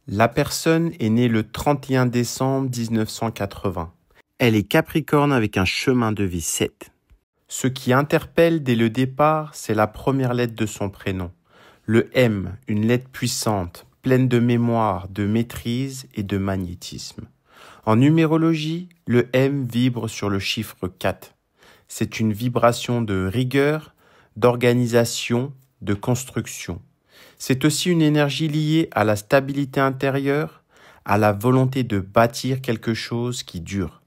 La personne est née le 31 décembre 1980. Elle est Capricorne avec un chemin de vie 7. Ce qui interpelle dès le départ, c'est la première lettre de son prénom. Le M, une lettre puissante, pleine de mémoire, de maîtrise et de magnétisme. En numérologie, le M vibre sur le chiffre 4. C'est une vibration de rigueur, d'organisation, de construction. C'est aussi une énergie liée à la stabilité intérieure, à la volonté de bâtir quelque chose qui dure.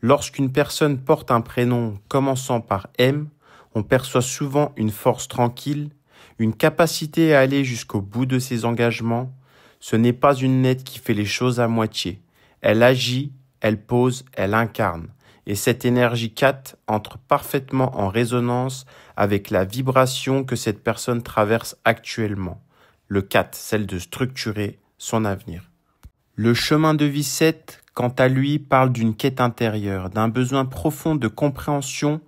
Lorsqu'une personne porte un prénom commençant par M, on perçoit souvent une force tranquille, une capacité à aller jusqu'au bout de ses engagements. Ce n'est pas une lettre qui fait les choses à moitié. Elle agit, elle pose, elle incarne. Et cette énergie 4 entre parfaitement en résonance avec la vibration que cette personne traverse actuellement. Le 4, celle de structurer son avenir. Le chemin de vie 7, quant à lui, parle d'une quête intérieure, d'un besoin profond de compréhension,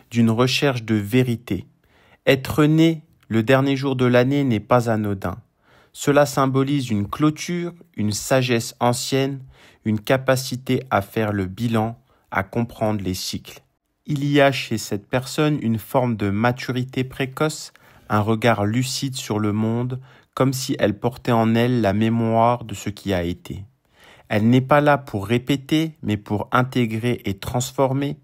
d'une recherche de vérité. Être né le dernier jour de l'année n'est pas anodin. Cela symbolise une clôture, une sagesse ancienne, une capacité à faire le bilan, à comprendre les cycles. Il y a chez cette personne une forme de maturité précoce, un regard lucide sur le monde, comme si elle portait en elle la mémoire de ce qui a été. Elle n'est pas là pour répéter, mais pour intégrer et transformer.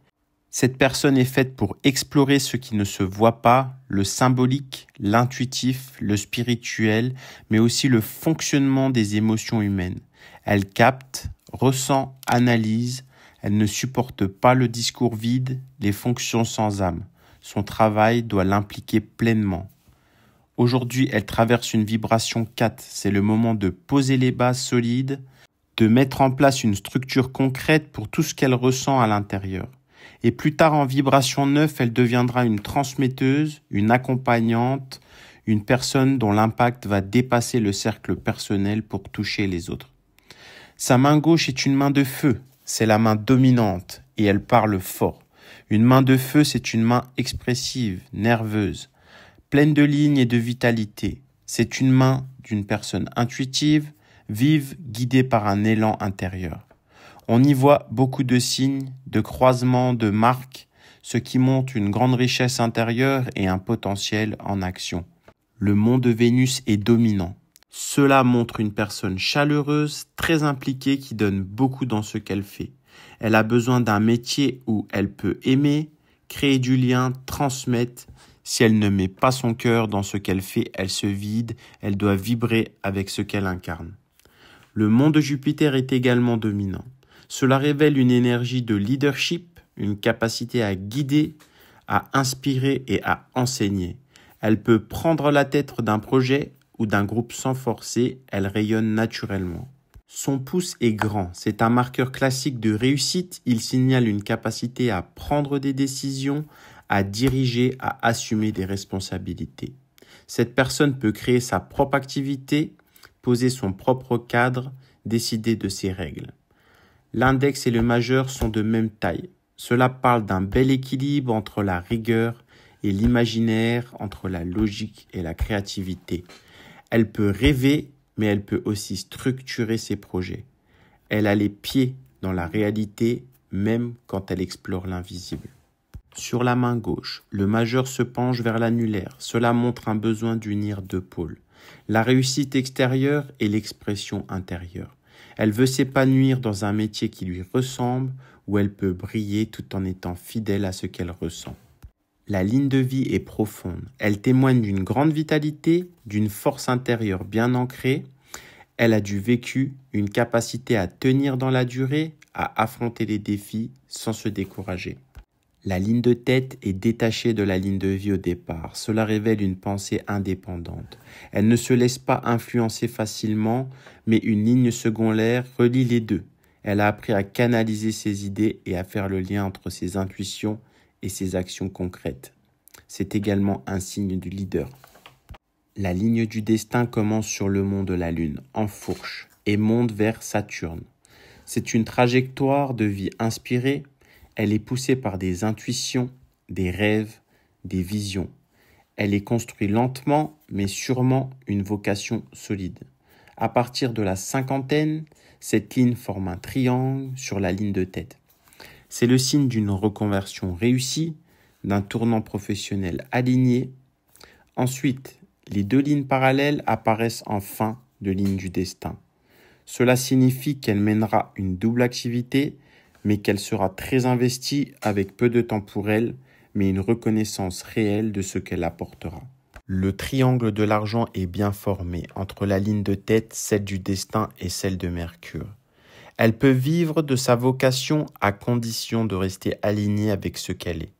Cette personne est faite pour explorer ce qui ne se voit pas, le symbolique, l'intuitif, le spirituel, mais aussi le fonctionnement des émotions humaines. Elle capte, ressent, analyse. Elle ne supporte pas le discours vide, les fonctions sans âme. Son travail doit l'impliquer pleinement. Aujourd'hui, elle traverse une vibration 4. C'est le moment de poser les bases solides, de mettre en place une structure concrète pour tout ce qu'elle ressent à l'intérieur. Et plus tard, en vibration 9, elle deviendra une transmetteuse, une accompagnante, une personne dont l'impact va dépasser le cercle personnel pour toucher les autres. Sa main gauche est une main de feu, c'est la main dominante et elle parle fort. Une main de feu, c'est une main expressive, nerveuse, pleine de lignes et de vitalité. C'est une main d'une personne intuitive, vive, guidée par un élan intérieur. On y voit beaucoup de signes, de croisements, de marques, ce qui montre une grande richesse intérieure et un potentiel en action. Le mont de Vénus est dominant. Cela montre une personne chaleureuse, très impliquée, qui donne beaucoup dans ce qu'elle fait. Elle a besoin d'un métier où elle peut aimer, créer du lien, transmettre. Si elle ne met pas son cœur dans ce qu'elle fait, elle se vide, elle doit vibrer avec ce qu'elle incarne. Le mont de Jupiter est également dominant. Cela révèle une énergie de leadership, une capacité à guider, à inspirer et à enseigner. Elle peut prendre la tête d'un projet ou d'un groupe sans forcer, elle rayonne naturellement. Son pouce est grand, c'est un marqueur classique de réussite, il signale une capacité à prendre des décisions, à diriger, à assumer des responsabilités. Cette personne peut créer sa propre activité, poser son propre cadre, décider de ses règles. L'index et le majeur sont de même taille. Cela parle d'un bel équilibre entre la rigueur et l'imaginaire, entre la logique et la créativité. Elle peut rêver, mais elle peut aussi structurer ses projets. Elle a les pieds dans la réalité, même quand elle explore l'invisible. Sur la main gauche, le majeur se penche vers l'annulaire. Cela montre un besoin d'unir deux pôles. La réussite extérieure et l'expression intérieure. Elle veut s'épanouir dans un métier qui lui ressemble, où elle peut briller tout en étant fidèle à ce qu'elle ressent. La ligne de vie est profonde. Elle témoigne d'une grande vitalité, d'une force intérieure bien ancrée. Elle a du vécu, une capacité à tenir dans la durée, à affronter les défis sans se décourager. La ligne de tête est détachée de la ligne de vie au départ. Cela révèle une pensée indépendante. Elle ne se laisse pas influencer facilement, mais une ligne secondaire relie les deux. Elle a appris à canaliser ses idées et à faire le lien entre ses intuitions et ses actions concrètes. C'est également un signe du leader. La ligne du destin commence sur le mont de la Lune, en fourche, et monte vers Saturne. C'est une trajectoire de vie inspirée. Elle est poussée par des intuitions, des rêves, des visions. Elle est construite lentement, mais sûrement une vocation solide. À partir de la cinquantaine, cette ligne forme un triangle sur la ligne de tête. C'est le signe d'une reconversion réussie, d'un tournant professionnel aligné. Ensuite, les deux lignes parallèles apparaissent en fin de ligne du destin. Cela signifie qu'elle mènera une double activité, mais qu'elle sera très investie avec peu de temps pour elle, mais une reconnaissance réelle de ce qu'elle apportera. Le triangle de l'argent est bien formé entre la ligne de tête, celle du destin et celle de Mercure. Elle peut vivre de sa vocation à condition de rester alignée avec ce qu'elle est.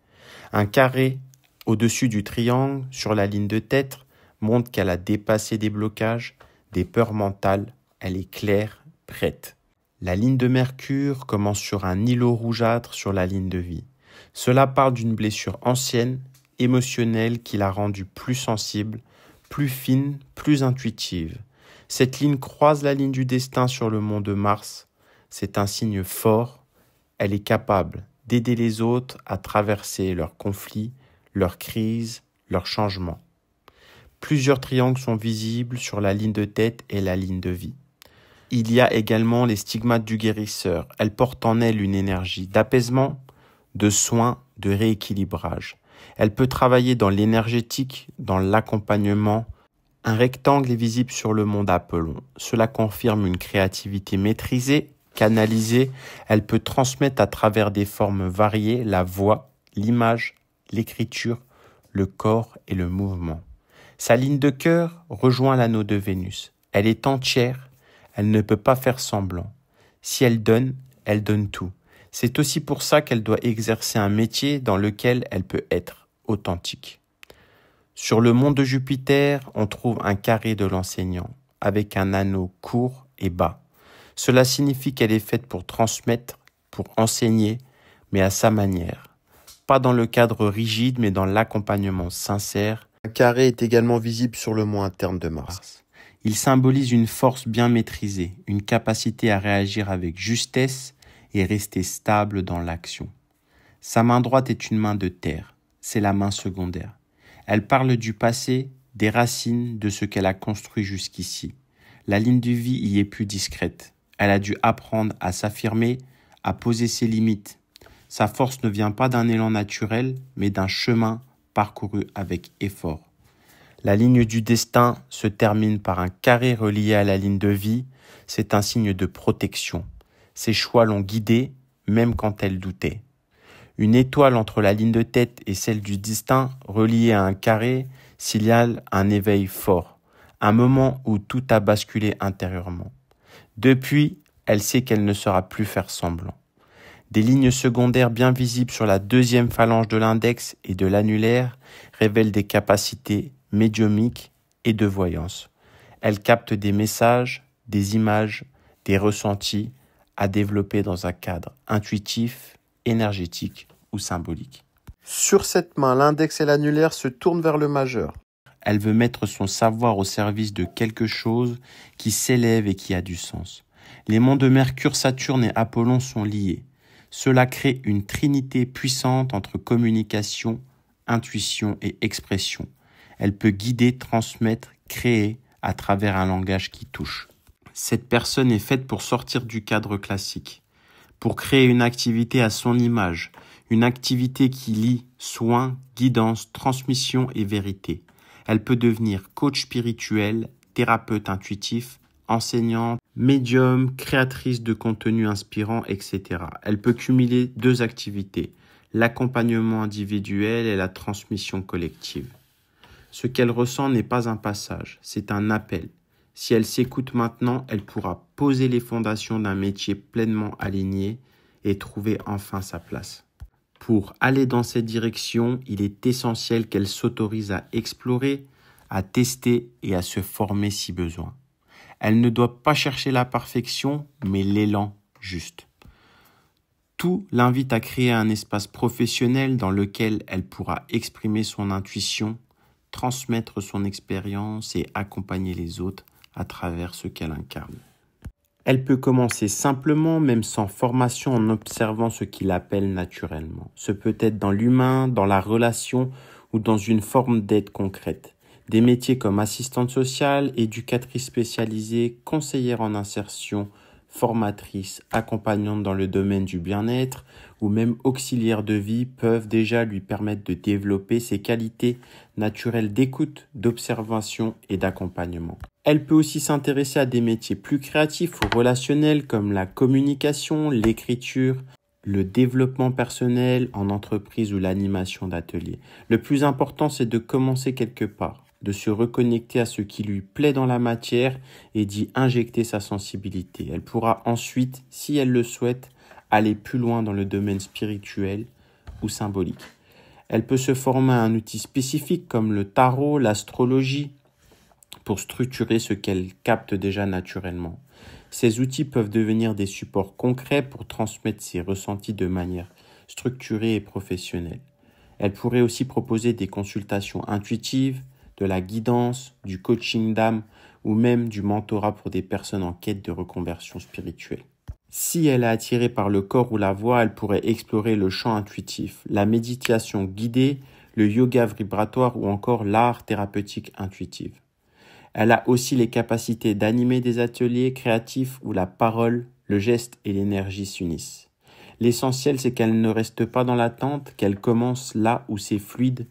Un carré au-dessus du triangle sur la ligne de tête montre qu'elle a dépassé des blocages, des peurs mentales, elle est claire, prête. La ligne de Mercure commence sur un îlot rougeâtre sur la ligne de vie. Cela part d'une blessure ancienne, émotionnelle qui l'a rendue plus sensible, plus fine, plus intuitive. Cette ligne croise la ligne du destin sur le mont de Mars. C'est un signe fort. Elle est capable d'aider les autres à traverser leurs conflits, leurs crises, leurs changements. Plusieurs triangles sont visibles sur la ligne de tête et la ligne de vie. Il y a également les stigmates du guérisseur. Elle porte en elle une énergie d'apaisement, de soin, de rééquilibrage. Elle peut travailler dans l'énergétique, dans l'accompagnement. Un rectangle est visible sur le mont d'Apollon. Cela confirme une créativité maîtrisée, canalisée. Elle peut transmettre à travers des formes variées la voix, l'image, l'écriture, le corps et le mouvement. Sa ligne de cœur rejoint l'anneau de Vénus. Elle est entière, elle ne peut pas faire semblant. Si elle donne tout. C'est aussi pour ça qu'elle doit exercer un métier dans lequel elle peut être authentique. Sur le mont de Jupiter, on trouve un carré de l'enseignant, avec un anneau court et bas. Cela signifie qu'elle est faite pour transmettre, pour enseigner, mais à sa manière. Pas dans le cadre rigide, mais dans l'accompagnement sincère. Un carré est également visible sur le mont interne de Mars. Il symbolise une force bien maîtrisée, une capacité à réagir avec justesse et rester stable dans l'action. Sa main droite est une main de terre, c'est la main secondaire. Elle parle du passé, des racines, de ce qu'elle a construit jusqu'ici. La ligne de vie y est plus discrète. Elle a dû apprendre à s'affirmer, à poser ses limites. Sa force ne vient pas d'un élan naturel, mais d'un chemin parcouru avec effort. La ligne du destin se termine par un carré relié à la ligne de vie. C'est un signe de protection. Ses choix l'ont guidée, même quand elle doutait. Une étoile entre la ligne de tête et celle du destin, reliée à un carré, signale un éveil fort, un moment où tout a basculé intérieurement. Depuis, elle sait qu'elle ne saura plus faire semblant. Des lignes secondaires bien visibles sur la deuxième phalange de l'index et de l'annulaire révèlent des capacités médiumiques et de voyance. Elle capte des messages, des images, des ressentis à développer dans un cadre intuitif, énergétique ou symbolique. Sur cette main, l'index et l'annulaire se tournent vers le majeur. Elle veut mettre son savoir au service de quelque chose qui s'élève et qui a du sens. Les monts de Mercure, Saturne et Apollon sont liés. Cela crée une trinité puissante entre communication, intuition et expression. Elle peut guider, transmettre, créer à travers un langage qui touche. Cette personne est faite pour sortir du cadre classique, pour créer une activité à son image, une activité qui lie soin, guidance, transmission et vérité. Elle peut devenir coach spirituel, thérapeute intuitif, enseignante, médium, créatrice de contenu inspirant, etc. Elle peut cumuler deux activités, l'accompagnement individuel et la transmission collective. Ce qu'elle ressent n'est pas un passage, c'est un appel. Si elle s'écoute maintenant, elle pourra poser les fondations d'un métier pleinement aligné et trouver enfin sa place. Pour aller dans cette direction, il est essentiel qu'elle s'autorise à explorer, à tester et à se former si besoin. Elle ne doit pas chercher la perfection, mais l'élan juste. Tout l'invite à créer un espace professionnel dans lequel elle pourra exprimer son intuition, transmettre son expérience et accompagner les autres à travers ce qu'elle incarne. Elle peut commencer simplement, même sans formation, en observant ce qu'il appelle naturellement. Ce peut être dans l'humain, dans la relation ou dans une forme d'aide concrète. Des métiers comme assistante sociale, éducatrice spécialisée, conseillère en insertion, formatrice, accompagnante dans le domaine du bien-être ou même auxiliaire de vie peuvent déjà lui permettre de développer ses qualités naturelles d'écoute, d'observation et d'accompagnement. Elle peut aussi s'intéresser à des métiers plus créatifs ou relationnels comme la communication, l'écriture, le développement personnel en entreprise ou l'animation d'ateliers. Le plus important, c'est de commencer quelque part, de se reconnecter à ce qui lui plaît dans la matière et d'y injecter sa sensibilité. Elle pourra ensuite, si elle le souhaite, aller plus loin dans le domaine spirituel ou symbolique. Elle peut se former à un outil spécifique comme le tarot, l'astrologie, pour structurer ce qu'elle capte déjà naturellement. Ces outils peuvent devenir des supports concrets pour transmettre ses ressentis de manière structurée et professionnelle. Elle pourrait aussi proposer des consultations intuitives, de la guidance, du coaching d'âme ou même du mentorat pour des personnes en quête de reconversion spirituelle. Si elle est attirée par le corps ou la voix, elle pourrait explorer le chant intuitif, la méditation guidée, le yoga vibratoire ou encore l'art thérapeutique intuitif. Elle a aussi les capacités d'animer des ateliers créatifs où la parole, le geste et l'énergie s'unissent. L'essentiel, c'est qu'elle ne reste pas dans l'attente, qu'elle commence là où c'est fluide,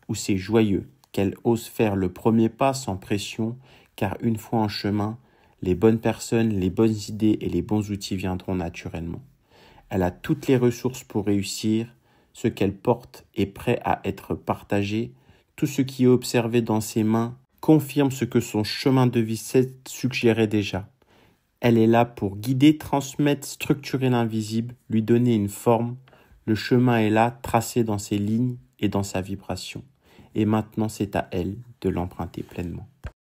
où c'est joyeux, qu'elle ose faire le premier pas sans pression, car une fois en chemin, les bonnes personnes, les bonnes idées et les bons outils viendront naturellement. Elle a toutes les ressources pour réussir, ce qu'elle porte est prêt à être partagé, tout ce qui est observé dans ses mains confirme ce que son chemin de vie suggérait déjà. Elle est là pour guider, transmettre, structurer l'invisible, lui donner une forme. Le chemin est là, tracé dans ses lignes et dans sa vibration. Et maintenant, c'est à elle de l'emprunter pleinement.